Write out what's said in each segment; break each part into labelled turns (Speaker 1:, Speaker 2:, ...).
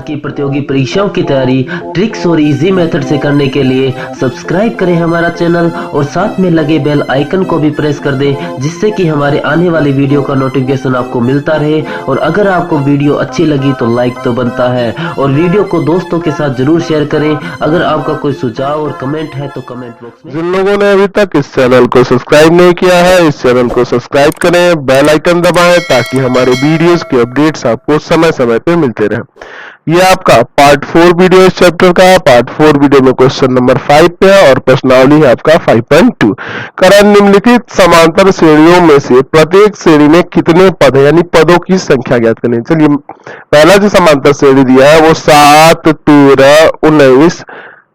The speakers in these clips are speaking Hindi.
Speaker 1: की प्रतियोगी परीक्षाओं की तैयारी ट्रिक्स और इजी मेथड से करने के लिए सब्सक्राइब करें हमारा चैनल और साथ में लगे बेल आइकन को भी प्रेस कर दें, जिससे कि हमारे आने वाली वीडियो का नोटिफिकेशन आपको मिलता रहे। और अगर आपको वीडियो अच्छी लगी तो लाइक तो बनता है, और वीडियो को दोस्तों के साथ जरूर शेयर करें। अगर आपका कोई सुझाव और कमेंट है तो कमेंट बॉक्स में।
Speaker 2: जिन लोगों ने अभी तक इस चैनल को सब्सक्राइब नहीं किया है, इस चैनल को सब्सक्राइब करें, बेल आइकन दबाएं ताकि हमारे वीडियोस के अपडेट्स आपको समय समय पे मिलते रहे। ये आपका पार्ट 4 वीडियो इस चैप्टर का। पार्ट 4 वीडियो में क्वेश्चन नंबर 5 पे है और प्रश्नावली है आपका 5.2। करण निम्नलिखित समांतर श्रेणियों में से प्रत्येक श्रेणी में कितने पद है, यानी पदों की संख्या ज्ञात करनी है। चलिए, पहला जो समांतर श्रेणी दिया है वो 7, 13, 19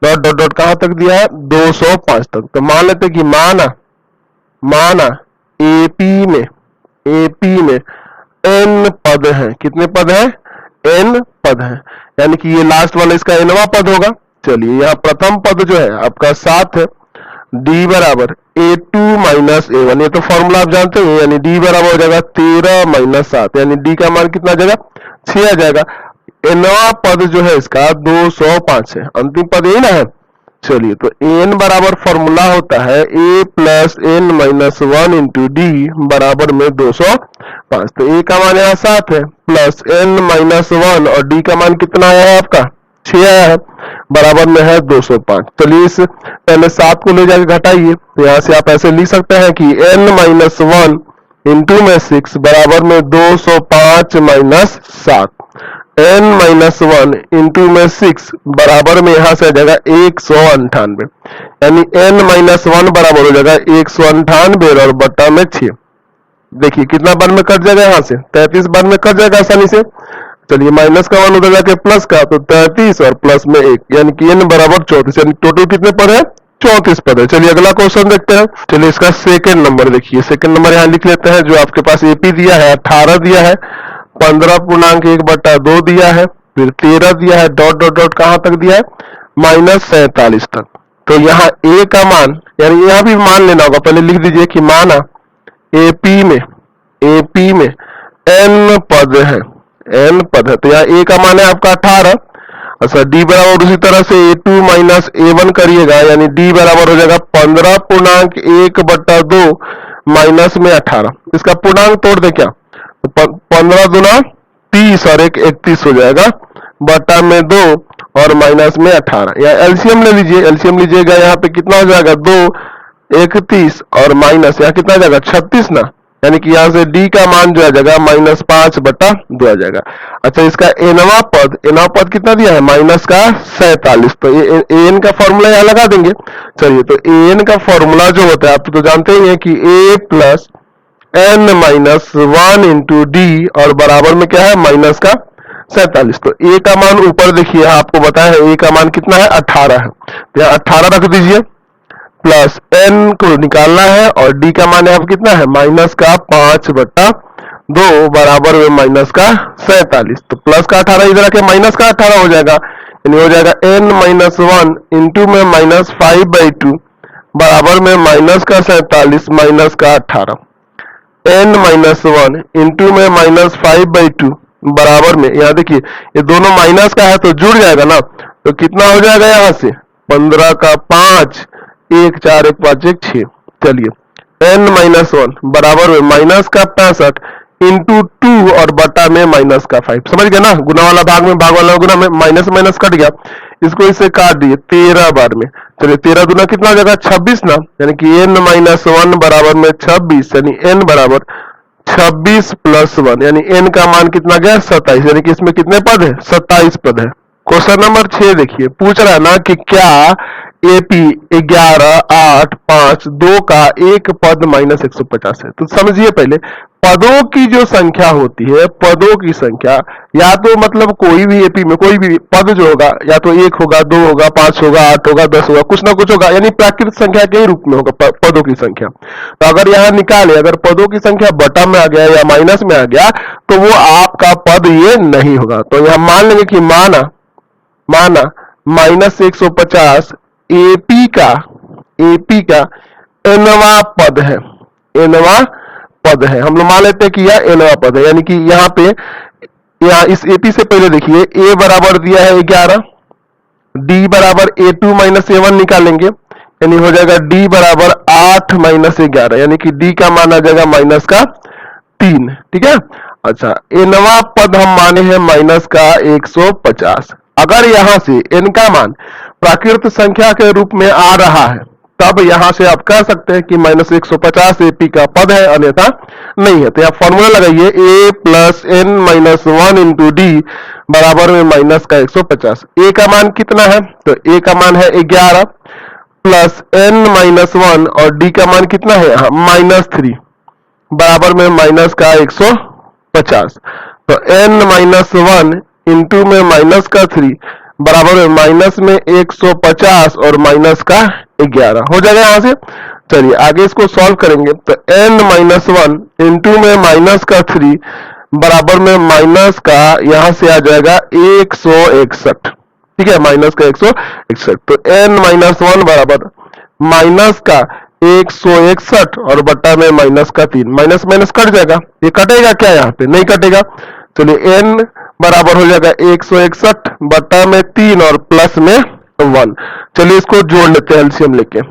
Speaker 2: डॉट डॉट डॉट कहां तक दिया है, 205 तक। तो मान लेते कि माना एपी में n पद हैं। कितने पद हैं? n पद हैं, यानी कि ये लास्ट वाला इसका nवां पद होगा। चलिए, यहाँ प्रथम पद जो है आपका 7 है। d बराबर a2 माइनस a1, ये तो फॉर्मूला आप जानते हैं, यानी d बराबर हो जाएगा 13 माइनस 7, यानी d का मान कितना आ जाएगा, 6 आ जाएगा। nवां पद जो है इसका 205 है, अंतिम पद यही ना है। चलिए, तो n बराबर फॉर्मूला होता है a plus n minus 1 into d बराबर में 205। तो a का मान यहाँ 7 है, प्लस n माइनस 1 और d का मान कितना आया है आपका, 6 आया है, बराबर में है 205। चलिए, इस पहले 7 को ले जाकर घटाइए, तो यहाँ से आप ऐसे लिख सकते हैं कि n माइनस 1 इंटू में 6 बराबर में 205 माइनस 7। n माइनस 1 इंटू में 6 बराबर में यहां से आ जाएगा 198, यानी n माइनस 1 बराबर हो जाएगा 198 और बट्टा में 6। देखिए कितना बार में कट जाएगा, यहां से 33 बार में कट जाएगा आसानी से। चलिए, माइनस का 1 उधर जाके प्लस का, तो 33 और प्लस में 1, यानी कि n बराबर 34, यानी टोटल कितने पद है, 34 पद है। चलिए, अगला क्वेश्चन देखते हैं। चलिए, इसका सेकंड नंबर देखिए, सेकंड नंबर यहाँ लिख लेते हैं। जो आपके पास एपी दिया है 18 दिया है, 15.1/2 दिया है, फिर 13 दिया है, डॉट डॉट डॉट कहां तक दिया है, माइनस 47 तक। तो यहाँ a का मान, यानी यहाँ भी मान लेना होगा, पहले लिख दीजिए कि माना एपी में n पद है, तो यहाँ a का मान है आपका 18। अच्छा, d बराबर उसी तरह से a2 माइनस a1 करिएगा, यानी d बराबर हो जाएगा 15.1/2 माइनस में 18। इसका पूर्णांक तोड़ दे क्या, 15 दूना 30 और 1 31 हो जाएगा, बटा में 2 और माइनस में 18। या एलसीएम ले लीजिए, एलसीएम लीजिएगा, यहाँ पे कितना हो जाएगा, 2 31 और माइनस यहाँ कितना आ जाएगा, 36 ना, यानी कि यहाँ से डी का मान जो आ जाएगा -5/2 आ जाएगा। अच्छा, इसका nवां पद कितना दिया है, माइनस का 47। तो ये एन का फॉर्मूला यहाँ लगा देंगे। चलिए, तो एन का फॉर्मूला जो होता है आप तो जानते ही हैं कि a plus n minus 1 into D और बराबर में क्या है, माइनस का 47। तो a का मान ऊपर देखिए, आपको बताया है a का मान कितना है, 18 है, तो यहाँ 18 रख दीजिए, प्लस n को निकालना है और d का मान यहाँ कितना है, माइनस का 5/2 बराबर में माइनस का 47। तो प्लस का 18 इधर आके माइनस का 18 हो जाएगा, यानी हो जाएगा n माइनस 1 इंटू में माइनस 5/2 बराबर में माइनस का 47 माइनस का 18। n माइनस 1 इंटू में माइनस 5/2 बराबर में, यहाँ देखिए ये दोनों माइनस का है तो जुड़ जाएगा ना, तो कितना हो जाएगा, यहाँ से 15 का 5, 1 4 1 5 1 6। चलिए, n माइनस 1 बराबर में माइनस का 65 इंटू 2 और बटा में माइनस का 5। समझ गए ना, गुना वाला भाग में भाग वाला गुना में माइनस माइनस कट गया, इसको इससे काट दिए 13 बार में। चलिए, 13 दूना कितना हो जाएगा, 26 ना, यानी कि n माइनस 1 बराबर में 26, यानी n बराबर 26 प्लस 1, यानी n का मान कितना गया, 27, यानी कि इसमें कितने पद है, 27 पद है। क्वेश्चन नंबर 6 देखिए, पूछ रहा है ना कि क्या एपी 11, 8, 5, 2 का एक पद माइनस 150 है। तो समझिए, पहले पदों की जो संख्या होती है, पदों की संख्या, या तो मतलब कोई भी एपी में कोई भी पद जो होगा, या तो 1 होगा, 2 होगा, 5 होगा, 8 होगा, 10 होगा, कुछ ना कुछ होगा, यानी प्राकृत संख्या के ही रूप में होगा पदों की संख्या। तो अगर यहाँ निकाले, अगर पदों की संख्या बटा में आ गया या माइनस में आ गया, तो वो आपका पद ये नहीं होगा। तो यहाँ मान लेंगे कि माना माइनस 150 एपी का nवां पद है, हम लोग मान लेते हैं कि यह nवां पद है, यानी कि यहाँ पे यहाँ इस AP से पहले देखिए A बराबर दिया है 11, D बराबर A2 माइनस A1 निकालेंगे, यानी हो जाएगा D बराबर 8 माइनस 11, यानी कि D का मान आ जाएगा माइनस का 3। ठीक है। अच्छा, nवा पद हम माने हैं माइनस का 150। अगर यहां से n का मान प्राकृत संख्या के रूप में आ रहा है तब यहां से आप कह सकते हैं कि माइनस 150 AP का पद है, अन्यथा नहीं है। तो यहाँ फॉर्मूला लगाइए a plus n minus 1 into d बराबर में माइनस का 150। a का मान कितना है? तो a का मान है 11 प्लस n माइनस 1 और d का मान कितना है? माइनस 3 बराबर में माइनस का 150। तो n माइनस 1 इंटू में माइनस का 3 बराबर में माइनस में 150 और माइनस का 11 हो जाएगा यहाँ से। चलिए आगे इसको सॉल्व करेंगे। तो n माइनस 1 इंटू में माइनस का 3 बराबर में माइनस का यहाँ से आ जाएगा 161। ठीक है, माइनस का 161। तो n माइनस 1 बराबर माइनस का 161 और बट्टा में माइनस का 3। माइनस माइनस कट जाएगा, ये कटेगा क्या? यहाँ पे नहीं कटेगा। चलिए n बराबर हो जाएगा 161 बट्टा में 3 और प्लस में 1। चलिए इसको जोड़ लेते हैं एलसीएम लेके।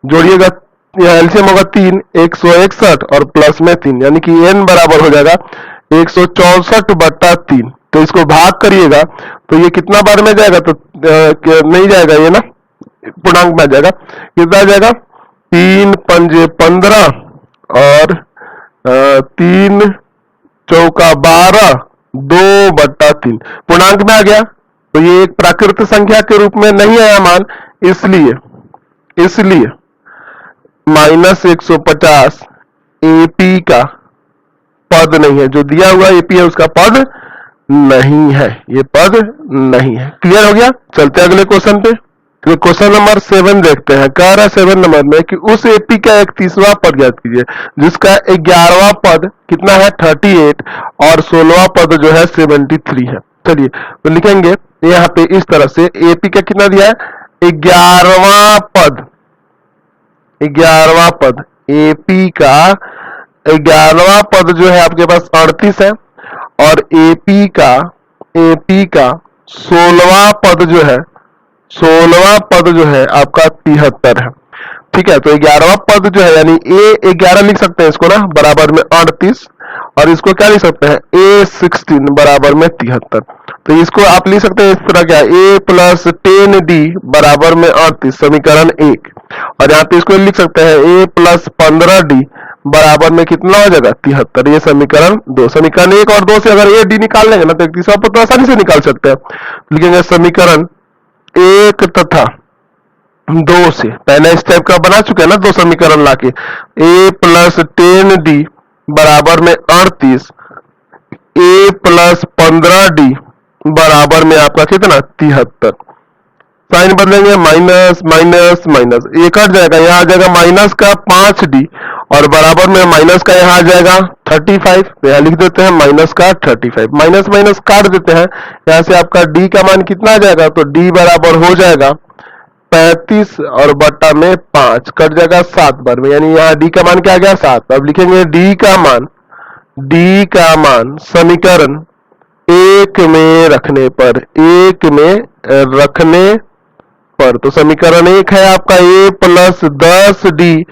Speaker 2: जोड़िएगा, यहाँ एलसीएम होगा 3, 161 और प्लस में 3, यानी कि n बराबर हो जाएगा 164 बट्टा 3। तो इसको भाग करिएगा तो ये कितना बार में जाएगा? तो नहीं जाएगा, ये ना पूर्णांक में आ जाएगा। कितना आ जाएगा? 3 पंजे 15 और 3 चौका 12, 2 बट्टा 3 पूर्णांक में आ गया। तो ये एक प्राकृत संख्या के रूप में नहीं आया मान, इसलिए माइनस 150 AP का पद नहीं है। जो दिया हुआ AP है उसका पद नहीं है, ये पद नहीं है। क्लियर हो गया? चलते अगले क्वेश्चन पे। क्वेश्चन नंबर 7 देखते हैं। कह रहा है 7 नंबर में कि उस AP का 31वां पद ज्ञात कीजिए जिसका 11वां पद कितना है? 38 और 16वां पद जो है 73 है। चलिए तो लिखेंगे यहाँ पे इस तरह से AP का कितना दिया है? 11वां पद, 11वां पद AP का 11वां पद जो है आपके पास 38 है और AP का 16वां पद जो है, 16वां पद जो है आपका 73 है। ठीक है, तो 11वां पद जो है यानी A11 लिख सकते हैं इसको ना, बराबर में 38, और इसको क्या लिख सकते हैं? A16 बराबर में 73। तो इसको आप लिख सकते हैं इस तरह, क्या? A प्लस 10D बराबर में 38, समीकरण 1। और यहाँ पे इसको लिख सकते हैं A प्लस 15D बराबर में कितना हो जाएगा? 73। ये समीकरण 2। समीकरण 1 और 2 से अगर AD निकाल लेंगे ना तो 31वां पद तो आसानी से निकाल सकते हैं। लिखेंगे समीकरण 1 तथा 2 से, पहले इस टाइप का बना चुके हैं ना 2 समीकरण लाके। A प्लस 10D बराबर में 38, A प्लस 15D बराबर में आपका कितना? 73। साइन बदलेंगे, माइनस माइनस माइनस, ये कट जाएगा, यहाँ आ जाएगा माइनस का 5D और बराबर में माइनस का यहाँ आ जाएगा 35। तो यहाँ लिख देते हैं माइनस का 35। माइनस माइनस काट देते हैं, यहाँ से आपका D का मान कितना आ जाएगा? तो D बराबर हो जाएगा 35 और बट्टा में 5 कट जाएगा 7 बार में, यानी यहाँ D का मान क्या आ गया? 7। अब लिखेंगे D का मान समीकरण 1 में रखने पर, तो समीकरण 1 है आपका A प्लस 10D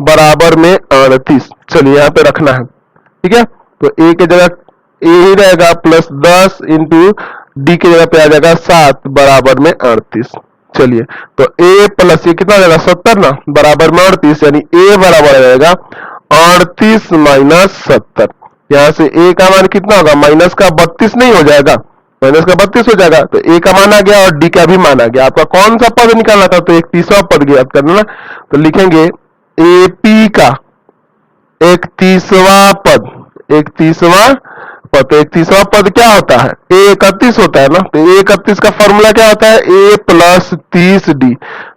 Speaker 2: बराबर में 38। चलिए यहाँ पे रखना है। ठीक है, तो A की जगह A ही रहेगा प्लस 10 इंटू D की जगह पे आ जाएगा 7 बराबर में 38। चलिए तो A प्लस ये कितना आ जाएगा? 70 ना, बराबर में 38, यानी A बराबर आ जाएगा 38 माइनस 70। यहाँ से A का मान कितना होगा? माइनस का 32 नहीं हो जाएगा? माइनस का 32 हो जाएगा। तो A का मान आ गया और D का भी मान आ गया। आपका कौन सा पद निकालना था? तो 31वां पद ज्ञात करना ना। तो लिखेंगे AP का 31वां पद, 31वां पद। तो 31वां पद क्या होता है? A31 होता है ना। तो A31 का फॉर्मूला क्या होता है? A plus 30D।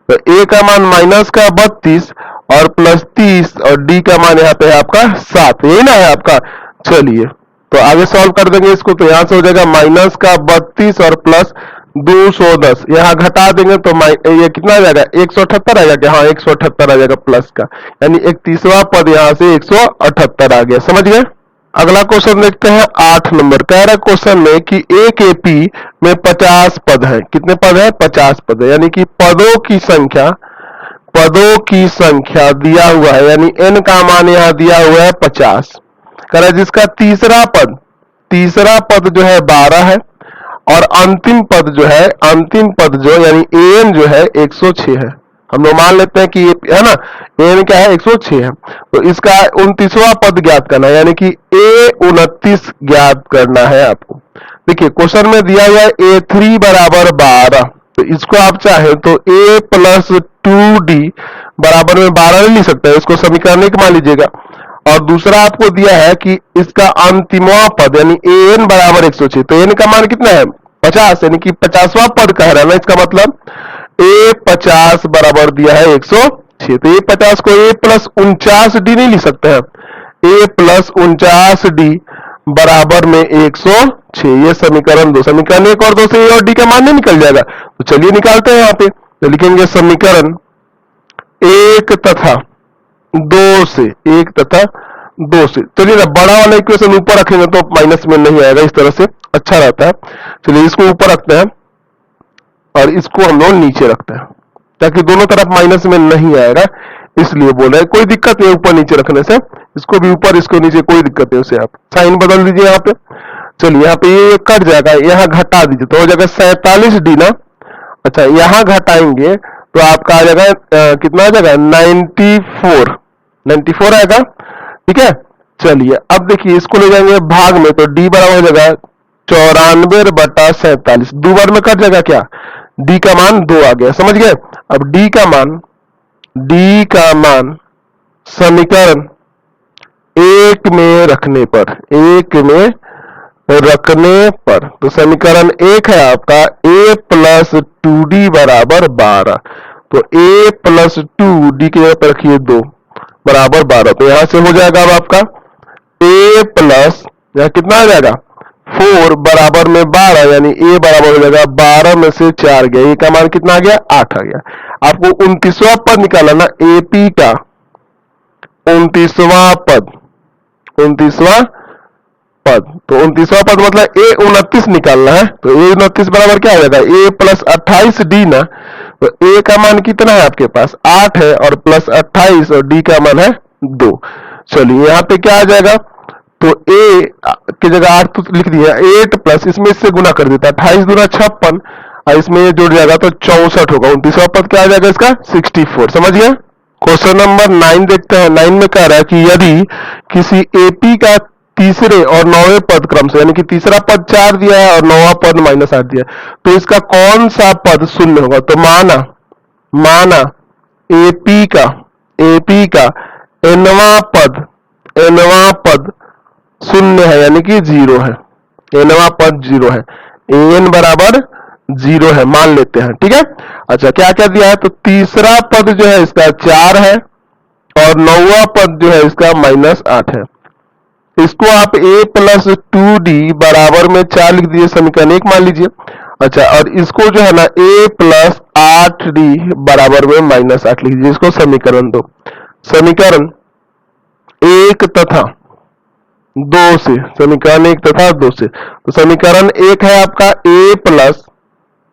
Speaker 2: तो A का मान माइनस का 32 और प्लस 30 और D का मान यहाँ पे है आपका 7, यही ना है आपका। चलिए तो आगे सॉल्व कर देंगे इसको। तो यहाँ से हो जाएगा माइनस का 32 और प्लस 210, यहाँ घटा देंगे तो ये कितना आ जाएगा? 178 आ जाएगा। हाँ 178 आ जाएगा प्लस का, यानी 31वां पद यहाँ से 178 आ गया। समझ गए? अगला क्वेश्चन देखते हैं 8 नंबर। कह रहा है क्वेश्चन में कि एक एपी में 50 पद है। कितने पद है? 50 पद है, यानी कि पदों की संख्या दिया हुआ है, यानी n का मान यहां दिया हुआ है 50। कह रहा है जिसका तीसरा पद जो है 12 है और अंतिम पद जो यानी an जो है 106 है। हम लोग मान लेते हैं कि ये है ना, an क्या है? 106 है। तो इसका 29वां पद ज्ञात करना है, यानी कि A29 ज्ञात करना है आपको। देखिए क्वेश्चन में दिया हुआ है A3 बराबर 12, तो इसको आप चाहे तो A प्लस 2D बराबर में 12 ले सकते हैं, इसको समीकरण एक मान लीजिएगा। और दूसरा आपको दिया है कि इसका अंतिमवा पद यानी an बराबर 106, तो n का मान कितना है? 50, यानी कि 50वां पद कह रहा है ना, इसका मतलब A50 बराबर दिया है 106। तो A50 को A प्लस 49D नहीं लिख सकते हैं, A प्लस 49D बराबर में 106। ये समीकरण 2। समीकरण 1 और 2 से A और D का मान नहीं निकल जाएगा, तो चलिए निकालते हैं। यहाँ पे तो लिखेंगे समीकरण 1 तथा 2 से, 1 तथा 2 से। चलिए ना, बड़ा वाला इक्वेशन ऊपर रखेंगे तो माइनस में नहीं आएगा, इस तरह से अच्छा रहता है। चलिए इसको ऊपर रखते हैं और इसको हम लोग नीचे रखते हैं, ताकि दोनों तरफ माइनस में नहीं आएगा, इसलिए बोल रहे हैं। कोई दिक्कत नहीं ऊपर नीचे रखने से, इसको भी ऊपर इसको नीचे, कोई दिक्कत नहीं। उसे आप साइन बदल दीजिए यहाँ पे। चलिए यहाँ पे ये कट जाएगा, यहाँ घटा दीजिए तो हो जाएगा 47D ना। अच्छा यहाँ घटाएंगे तो आपका आ जाएगा कितना आ जाएगा? 94 आएगा। ठीक है, चलिए अब देखिए इसको ले जाएंगे भाग में, तो D बराबर हो जाएगा 94/47। 2 बार में कट जाएगा क्या? D का मान 2 आ गया, समझ गए। अब D का मान समीकरण 1 में रखने पर, तो समीकरण 1 है आपका A प्लस 2D बराबर 12। तो A प्लस 2D की जगह पर रखिए 2 बराबर 12। तो यहां से हो जाएगा अब आपका A प्लस यहां कितना आ जाएगा? 4 बराबर में 12, यानी A बराबर हो जाएगा 12 में से 4 गया, A का मान कितना आ गया? 8 आ गया। आपको 29वां पद निकाला ना, AP का 29वां पद, तो 29वां पद मतलब A29 निकालना है। तो A29 बराबर क्या हो जाएगा? A प्लस 28D ना। तो A का मान कितना है आपके पास? 8 है, और प्लस 28 और D का मान है 2। चलिए यहाँ पे क्या आ जाएगा? तो A की जगह 8 तो लिख दिया, 8 प्लस इसमें इससे गुना कर देता है, 28 दूना 56, और इसमें ये जुड़ जाएगा तो 64 होगा। 29वां पद क्या आ जाएगा इसका? 64। समझ गए। क्वेश्चन नंबर 9 देखते हैं। 9 में कह रहा है कि यदि किसी AP का तीसरे और 9वें पद क्रम से, यानी कि तीसरा पद 4 दिया है और 9वां पद -8 दिया है, तो इसका कौन सा पद शून्य होगा? तो माना AP का nवां पद शून्य है, यानी कि 0 है। nवां पद 0 है, an बराबर 0 है, मान लेते हैं। ठीक है, अच्छा क्या क्या दिया है? तो तीसरा पद जो है इसका 4 है और 9वां पद जो है इसका -8 है। इसको आप A प्लस 2D बराबर में 4 लिख दीजिए, समीकरण 1 मान लीजिए। अच्छा, और इसको जो है ना A प्लस 8D बराबर में -8 लिख दीजिए, इसको समीकरण 2। समीकरण 1 तथा 2 से, समीकरण 1 तथा 2 से, तो समीकरण 1 है आपका A प्लस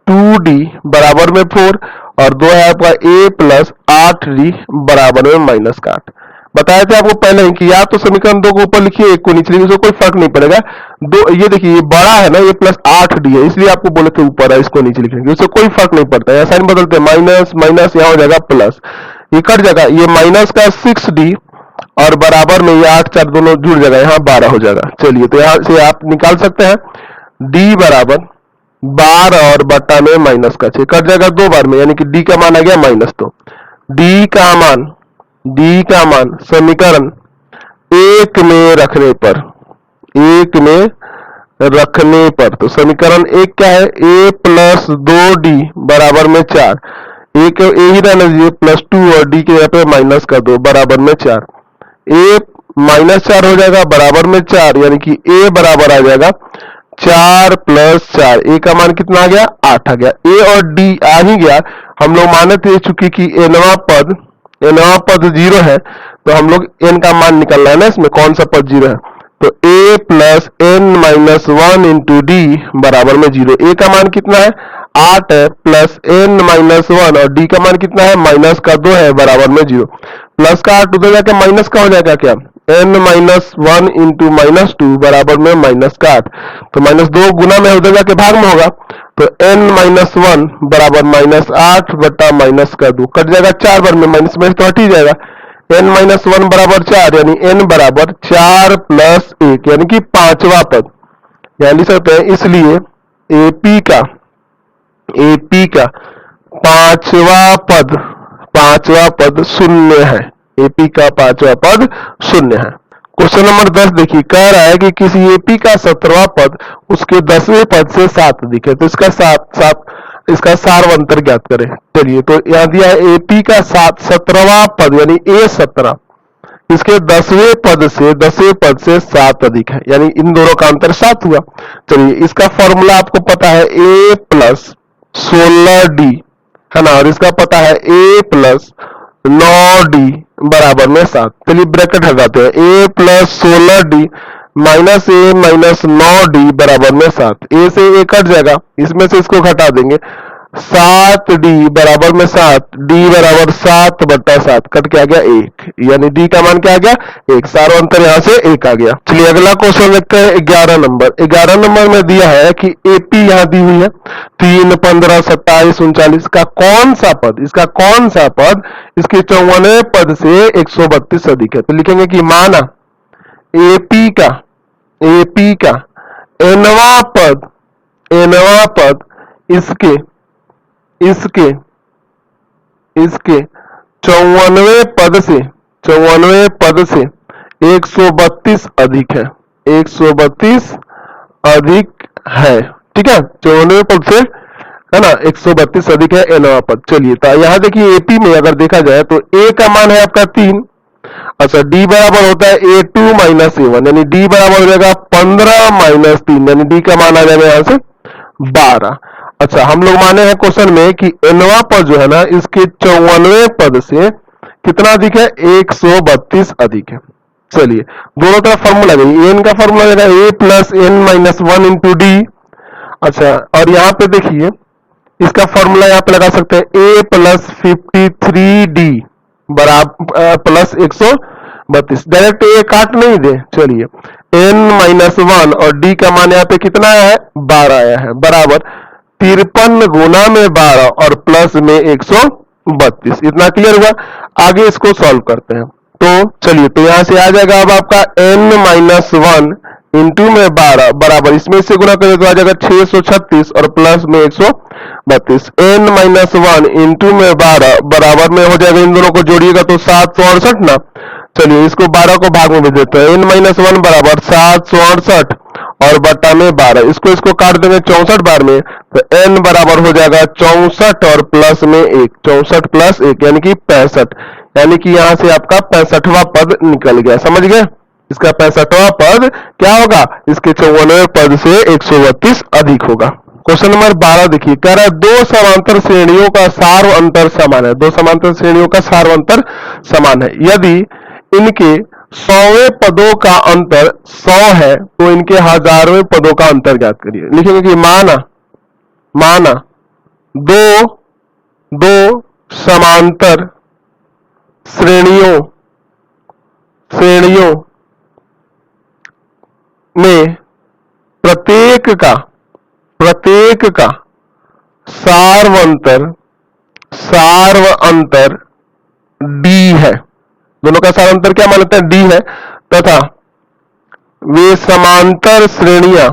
Speaker 2: 2D बराबर में 4 और 2 है आपका A प्लस 8D बराबर में -8। बताया था आपको पहले ही कि या तो समीकरण 2 को ऊपर लिखिए, 1 को नीचे लिखिए, कोई फर्क नहीं पड़ेगा। ये देखिए ये बड़ा है ना, ये प्लस 8D है, इसलिए आपको बोले थे ऊपर है, इसको नीचे लिखेंगे, उससे कोई फर्क नहीं पड़ता है। साइन बदलते माइनस माइनस, यहाँ हो जाएगा प्लस, ये कट जाएगा, ये माइनस का 6D और बराबर में ये 8 4 दोनों जुड़ जाएगा, यहाँ 12 हो जाएगा। चलिए तो यहाँ से आप निकाल सकते हैं D बराबर 12 और बटा में -6 कट जाएगा 2 बार में, यानी कि D का मान आ गया -2। D का मान समीकरण 1 में रखने पर, तो समीकरण 1 क्या है? A प्लस 2D बराबर में 4, एक ही रहना दीजिए, प्लस 2 और D के जगह पे -2 बराबर में 4। A -4 हो जाएगा बराबर में 4, यानी कि A बराबर आ जाएगा 4 प्लस 4। A का मान कितना आ गया? 8 आ गया। A और D आ ही गया। हम लोग माने थे चूंकि कि nवां पद 0 है, तो हम लोग n का मान निकालना है ना, इसमें कौन सा पद 0 है, तो a plus n minus 1 into d बराबर में 0। a का मान कितना है 8 है, प्लस n माइनस 1 और d का मान कितना है माइनस का 2 है, बराबर में 0। प्लस का 8 उधर जाके माइनस का हो जाएगा क्या, n माइनस 1 इंटू माइनस 2 बराबर में माइनस का 8। तो माइनस 2 गुना में उधर जाके भाग में होगा, तो n माइनस 1 बराबर माइनस 8 बटा माइनस का 2 कट जाएगा 4 बार में, माइनस में तो हट ही जाएगा। n माइनस 1 बराबर 4 यानी n बराबर 4 प्लस 1 यानी कि पांचवा पद, यानी लिख सकते हैं इसलिए AP का पांचवा पद शून्य है। AP का पांचवा पद शून्य है। क्वेश्चन नंबर 10 देखिए, कह रहा है कि किसी AP का 17वां पद उसके 10वें पद से 7 अधिक है, तो इसका सारवंतर ज्ञात करें। चलिए, तो यहां दिया है AP का 17वां पद यानी A17 इसके 10वें पद से 7 अधिक है, यानी इन दोनों का अंतर 7 हुआ। चलिए, इसका फॉर्मूला आपको पता है A प्लस 16D है ना, और इसका पता है A प्लस 9D बराबर में 7। चलिए ब्रैकेट हटाते हैं, A plus 16D minus A minus 9D बराबर में 7। A से A कट जाएगा, इसमें से इसको घटा देंगे, 7D बराबर में 7, D बराबर 7 बट्टा 7 कट के आ गया 1, यानी D का मान क्या आ गया 1। सारा अंतर यहाँ से 1 आ गया। चलिए अगला क्वेश्चन देखते हैं 11 नंबर। 11 नंबर में दिया है कि AP यहाँ दी हुई है 3, 15, 27, 39 का कौन सा पद, इसका कौन सा पद इसके 54वें पद से 132 अधिक है। तो लिखेंगे कि माना AP का nवां पद इसके 54वें पद से 132 अधिक है, 132 अधिक है। ठीक है, 54वें पद से है ना 132 अधिक है nवां पद। चलिए, तो यहाँ देखिए AP में अगर देखा जाए तो A का मान है आपका 3, अच्छा D बराबर होता है A2 माइनस A1 यानी D बराबर हो जाएगा 15 माइनस 3 यानी D का मान आ जाएगा यहाँ से 12। अच्छा, हम लोग माने हैं क्वेश्चन में कि nवां पद जो है ना इसके 54वें पद से कितना अधिक है 132 अधिक है। चलिए, दोनों तरफ फॉर्मूला लगाइए, n का फॉर्मूला लगा A plus n minus 1 into D. अच्छा, और यहाँ पे देखिए इसका फॉर्मूला यहाँ पे लगा सकते हैं A प्लस 53D बराबर प्लस 132, डायरेक्ट A काट नहीं दे। चलिए, n माइनस 1 और D का मान यहाँ पे कितना आया है 12 आया है, बराबर 53 गुना में 12 और प्लस में 132। इतना क्लियर हुआ। आगे इसको सॉल्व करते हैं, तो चलिए, तो यहां से आ जाएगा अब आपका n माइनस 1 इंटू में 12 बराबर इसमें से गुना करें तो आ जाएगा 636 और प्लस में 132। n माइनस 1 इंटू में 12 बराबर में हो जाएगा, इन दोनों को जोड़िएगा तो 768 ना। चलिए, इसको 12 को भाग में भेज देते हैं, n माइनस 1 बराबर 768 और बट्टा में 12, इसको काट देंगे 64 बार में, तो n बराबर हो जाएगा 64 और प्लस में 1, 64 प्लस 1 यानी कि 65, यानी कि यहां से आपका 65वां पद निकल गया। समझ गए, इसका 65वां पद क्या होगा, इसके 54वें पद से 132 अधिक होगा। क्वेश्चन नंबर 12 देखिए, कह रहा है दो समांतर श्रेणियों का सार अंतर समान है, दो समांतर श्रेणियों का सार अंतर समान है। यदि इनके 100वें पदों का अंतर 100 है तो इनके 1000वें पदों का अंतर ज्ञात करिए। लिखेंगे कि माना दो समांतर श्रेणियों में प्रत्येक का सार्व अंतर D है, दोनों का सार अंतर क्या मानते हैं D है, तथा वे समांतर श्रेणियां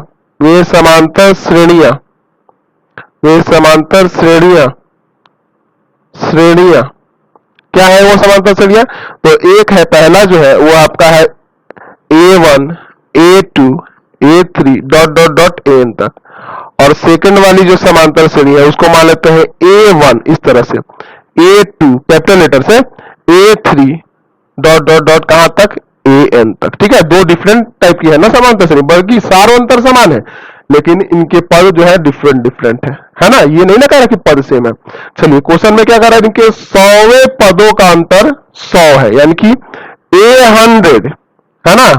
Speaker 2: क्या है वो समांतर श्रेणियां, तो एक है पहला जो है वो आपका है A1 A2 A3 dot dot dot AN तक, और सेकंड वाली जो समांतर श्रेणी है उसको मान लेते हैं A1 इस तरह से, A2 कैपिटल लेटर से, A3 डॉट डॉट डॉट कहां तक AN तक। ठीक है, दो डिफरेंट टाइप की है ना समांतर श्रेणी, बल्कि सारो अंतर समान है लेकिन इनके पद जो है डिफरेंट है ना, ये नहीं ना कह रहा कि पद सेम है। चलिए, क्वेश्चन में क्या कह रहा है, इनके 100वें पदों का अंतर 100 है, यानी कि A100 है ना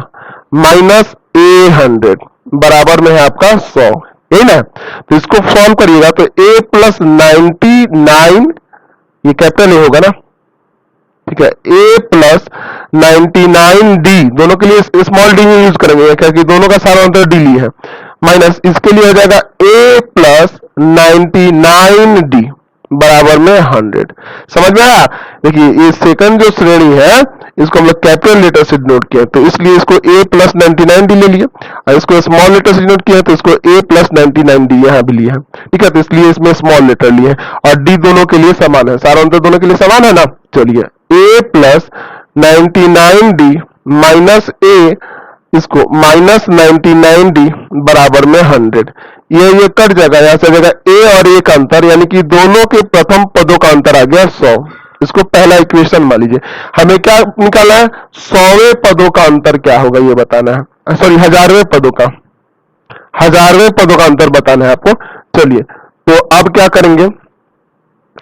Speaker 2: माइनस A100 बराबर में है आपका 100, यही ना। तो इसको सॉल्व करिएगा तो A प्लस 99, ये कैपिटल ए होगा ना, ठीक है। A प्लस 99D, दोनों के लिए स्मॉल डी यूज करेंगे क्योंकि दोनों का सारा अंतर डी ली है, माइनस इसके लिए हो जाएगा A प्लस 99D बराबर में 100। समझ में आया? देखिए ये सेकंड जो श्रेणी है इसको हम लोग कैपिटल लेटर से डिनोट किया, तो इसलिए इसको A प्लस 99D ले लिया, और इसको स्मॉल लेटर से डिनोट किया तो इसको A प्लस 99D यहाँ भी लिया है, ठीक है। तो इसलिए इसमें स्मॉल लेटर लिए और D दोनों के लिए समान है, सारा अंतर दोनों के लिए समान है ना। चलिए A plus 99D minus A, इसको माइनस 99D बराबर में 100, ये कट जाएगा, यहां से आ जाएगा A और A का अंतर, यानी कि दोनों के प्रथम पदों का अंतर आ गया 100। इसको पहला इक्वेशन मान लीजिए। हमें क्या निकालना है? 100वें पदों का अंतर क्या होगा ये बताना है, सॉरी 1000वें पदों का, 1000वें पदों का अंतर बताना है आपको। चलिए तो अब क्या करेंगे,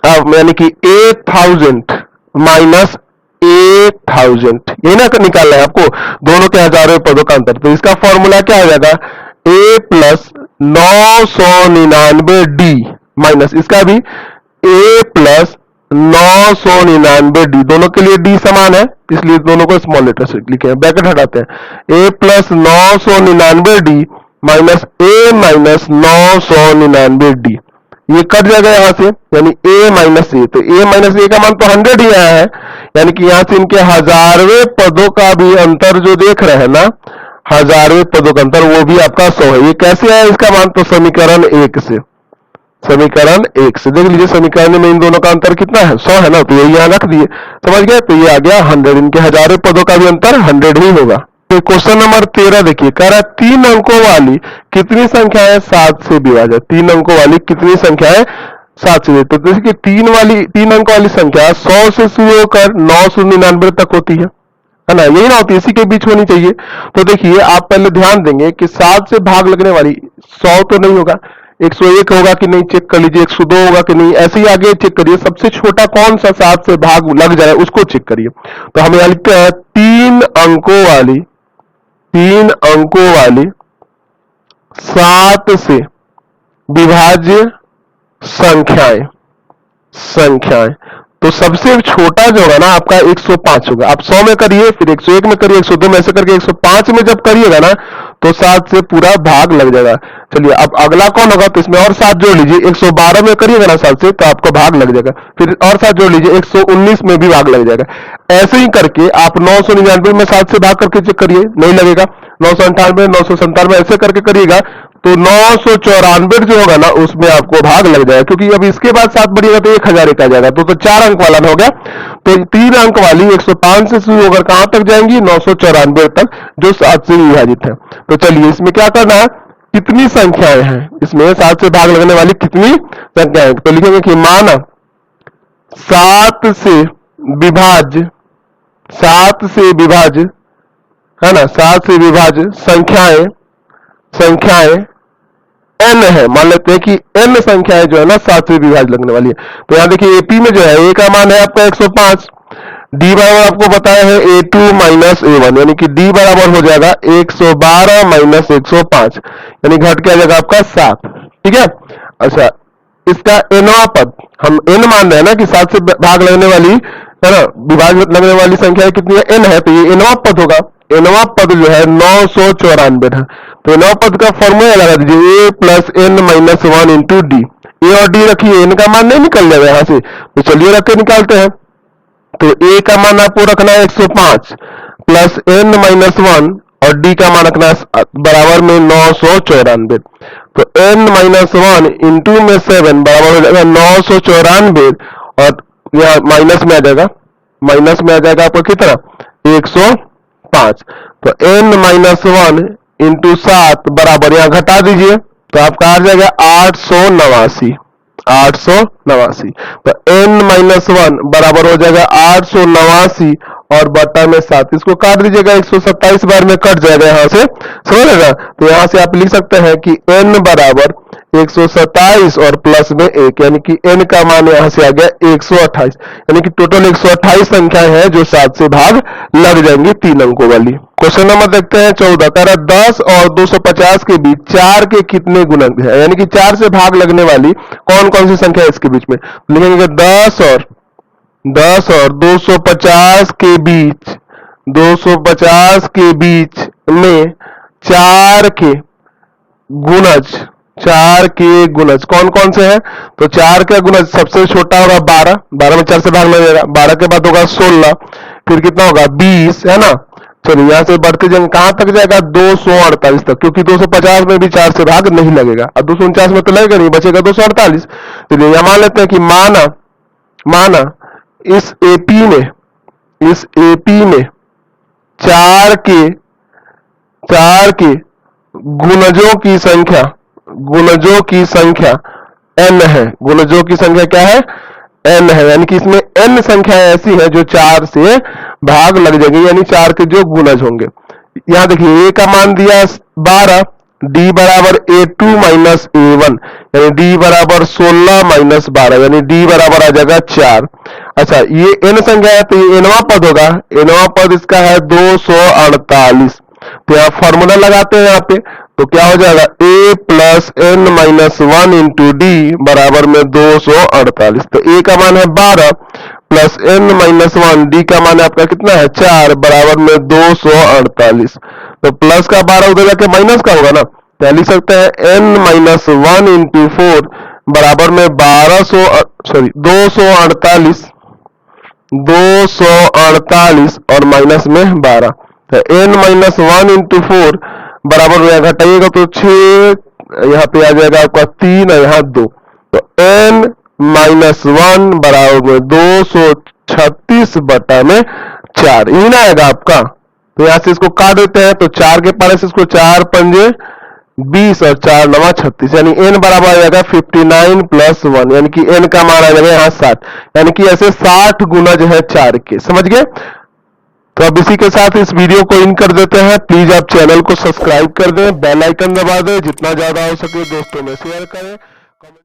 Speaker 2: अब यानी कि 8000 माइनस 8000, यही ना निकालना है आपको, दोनों के 1000वें पदों का अंतर। तो इसका फॉर्मूला क्या हो जाएगा? A प्लस 999D माइनस इसका भी A प्लस 999D, दोनों के लिए D समान है इसलिए दोनों को स्मॉल लेटर से लिखे हैं, ब्रैकेट हटाते हैं। A plus 999D minus A minus 999D, ये कट जाएगा यहां से, यानी A माइनस A, तो A माइनस A का मान तो 100 ही आया है, यानी कि यहां से इनके 1000वें पदों का भी अंतर जो देख रहे हैं ना, 1000वें पदों का अंतर वो भी आपका 100 है। ये कैसे आया इसका मान? तो समीकरण 1 से, समीकरण 1 से देख लीजिए, समीकरण में इन दोनों का अंतर कितना है? 100 है ना, तो ये यहाँ रख दिए, समझ गए। तो ये आ गया 100, इनके 1000वें पदों का भी अंतर 100 ही होगा। तो क्वेश्चन नंबर 13 देखिए, कह रहा है 3 अंकों वाली कितनी संख्याएं 7 से विभाजित, 3 अंकों वाली कितनी संख्याएं 7 से, तो जैसे कि 3 अंक वाली संख्या 100 से शुरू होकर 999 तक होती है ना, यही ना होती, इसी के बीच होनी चाहिए। तो देखिए आप पहले ध्यान देंगे कि 7 से भाग लगने वाली 100 तो नहीं होगा, 101 होगा कि नहीं चेक कर लीजिए, 102 होगा कि नहीं, ऐसे ही आगे चेक करिए, सबसे छोटा कौन सा 7 से भाग लग जाए उसको चेक करिए। तो हम यहां लिखते हैं 3 अंकों वाली 7 से विभाज्य संख्याएं, तो सबसे छोटा जो होगा ना आपका 105 होगा। आप 100 में करिए, फिर 101 में करिए, 102 में ऐसे करके 105 में जब करिएगा ना तो 7 से पूरा भाग लग जाएगा। चलिए अब अगला कौन होगा? तो इसमें और 7 जोड़ लीजिए, 112 में करिएगा ना 7 से तो आपको भाग लग जाएगा, फिर और 7 जोड़ लीजिए, 119 में भी भाग लग जाएगा। ऐसे ही करके आप 999 में 7 से भाग करके चेक करिए, नहीं लगेगा, 998, 997 ऐसे करके करिएगा तो 994 जो होगा ना उसमें आपको भाग लग जाएगा, क्योंकि अब इसके बाद 7 बढ़िएगा तो 1000 एक आ जाएगा, तो 4 अंक वाला हो गया। तो 3 अंक वाली 105 से शुरू होकर कहां तक जाएंगी? 994 तक, जो 7 से विभाजित है। तो चलिए इसमें क्या करना है, कितनी संख्याएं हैं इसमें 7 से भाग लगने वाली कितनी संख्याएं, तो लिखेंगे कि माना 7 से विभाज्य है ना, 7 से विभाज्य संख्याएं n है, मान लेते हैं कि n संख्याएं जो है ना 7 से विभाज्य लगने वाली है। तो यहां देखिए AP में जो है A का मान है आपका 105, D बराबर आपको बताया है A2 माइनस A1, यानी कि D बराबर हो जाएगा 112 माइनस 105, यानी घट के आ जाएगा आपका 7, ठीक है। अच्छा इसका nवां पद हम n मान रहे हैं ना कि 7 से भाग लगने वाली है ना, विभाज्य लगने वाली संख्या कितनी है? n है, तो ये nवां पद होगा। nवां पद जो है 994 है, तो नौ पद का फॉर्मूला लगा दीजिए, A plus n minus 1 into D. A और डी रखिए, n का मान नहीं निकल जाएगा यहां से, तो चलिए रख के निकालते हैं। तो A का मान आपको रखना है 105 प्लस n माइनस 1 और D का मान रखना है बराबर में 994, तो n माइनस 1 इंटू में 7 बराबर हो जाएगा 994, और यहाँ माइनस में आ जाएगा आपको कितना? 105, तो n माइनस 1 इंटू 7 बराबर, यहाँ घटा दीजिए तो आपका आ जाएगा 889, तो n माइनस 1 बराबर हो जाएगा 889 और बटा में 7, इसको काट दीजिएगा, 127 बार में कट जाएगा यहाँ से, समझ लेगा। तो यहाँ से आप लिख सकते हैं कि n बराबर 127 और प्लस में 1, यानी कि n का मान यहां से आ गया 128, यानी कि टोटल 128 संख्याएं हैं जो 7 से भाग लग जाएंगी 3 अंकों वाली। क्वेश्चन नंबर देखते हैं 14, कह रहा 10 और 250 के बीच 4 के कितने गुणक है, यानी कि 4 से भाग लगने वाली कौन कौन सी संख्या है इसके बीच में। लिखेंगे 10 और 250 के बीच, 250 के बीच में 4 के गुणज कौन कौन से हैं। तो 4 का गुणज सबसे छोटा होगा 12, 12 में 4 से भाग लगेगा, 12 के बाद होगा 16, फिर कितना होगा 20, है ना। चलिए यहां से बढ़ते जाएंगे, कहां तक जाएगा 248 तक, क्योंकि 250 में भी 4 से भाग नहीं लगेगा, अब 249 में तो लगेगा नहीं, बचेगा 248। चलिए यहां मान लेते हैं कि माना इस एपी में 4 के गुणजों की संख्या n है। गुणजों की संख्या क्या है, n है, यानी कि इसमें n संख्या ऐसी है जो 4 से भाग लग जाएंगे, यानी 4 के जो गुणज होंगे। यहां देखिए a का मान दिया 12, d बराबर a2 माइनस a1, यानी d बराबर 16 माइनस 12, यानी d बराबर आ जाएगा 4। अच्छा ये n संख्या है तो ये nवां पद होगा, nवां पद इसका है 248। तो यहाँ फॉर्मूला लगाते हैं यहाँ पे, तो क्या हो जाएगा a plus n minus 1 into d बराबर में 248। तो a का मान है 12 प्लस n माइनस 1, डी का मान आपका कितना है 4 बराबर में 248। तो प्लस का 12 उधर जाके माइनस का होगा ना, तो लिख सकते हैं n माइनस 1 इंटू 4 बराबर में 248 और माइनस में 12। तो n माइनस 1 इंटू 4 बराबर में घटाइएगा तो 6, यहाँ पे आ जाएगा आपका 3 और यहाँ 2, तो n माइनस 1 बराबर में 236 बटा में 4, यही ना आएगा आपका। तो यहाँ से इसको काट देते हैं, तो 4 के पारे से इसको 4 पंजे 20 और 4 नवा 36, यानी n बराबर आ जाएगा 59 प्लस 1, यानी कि n का मान आ जाएगा यहाँ 60, यानी कि ऐसे 60 गुणज है 4 के, समझ गए। तो अब इसी के साथ इस वीडियो को इन कर देते हैं। प्लीज आप चैनल को सब्सक्राइब कर दें, बेल आइकन दबा दें, जितना ज्यादा हो सके दोस्तों में शेयर करें।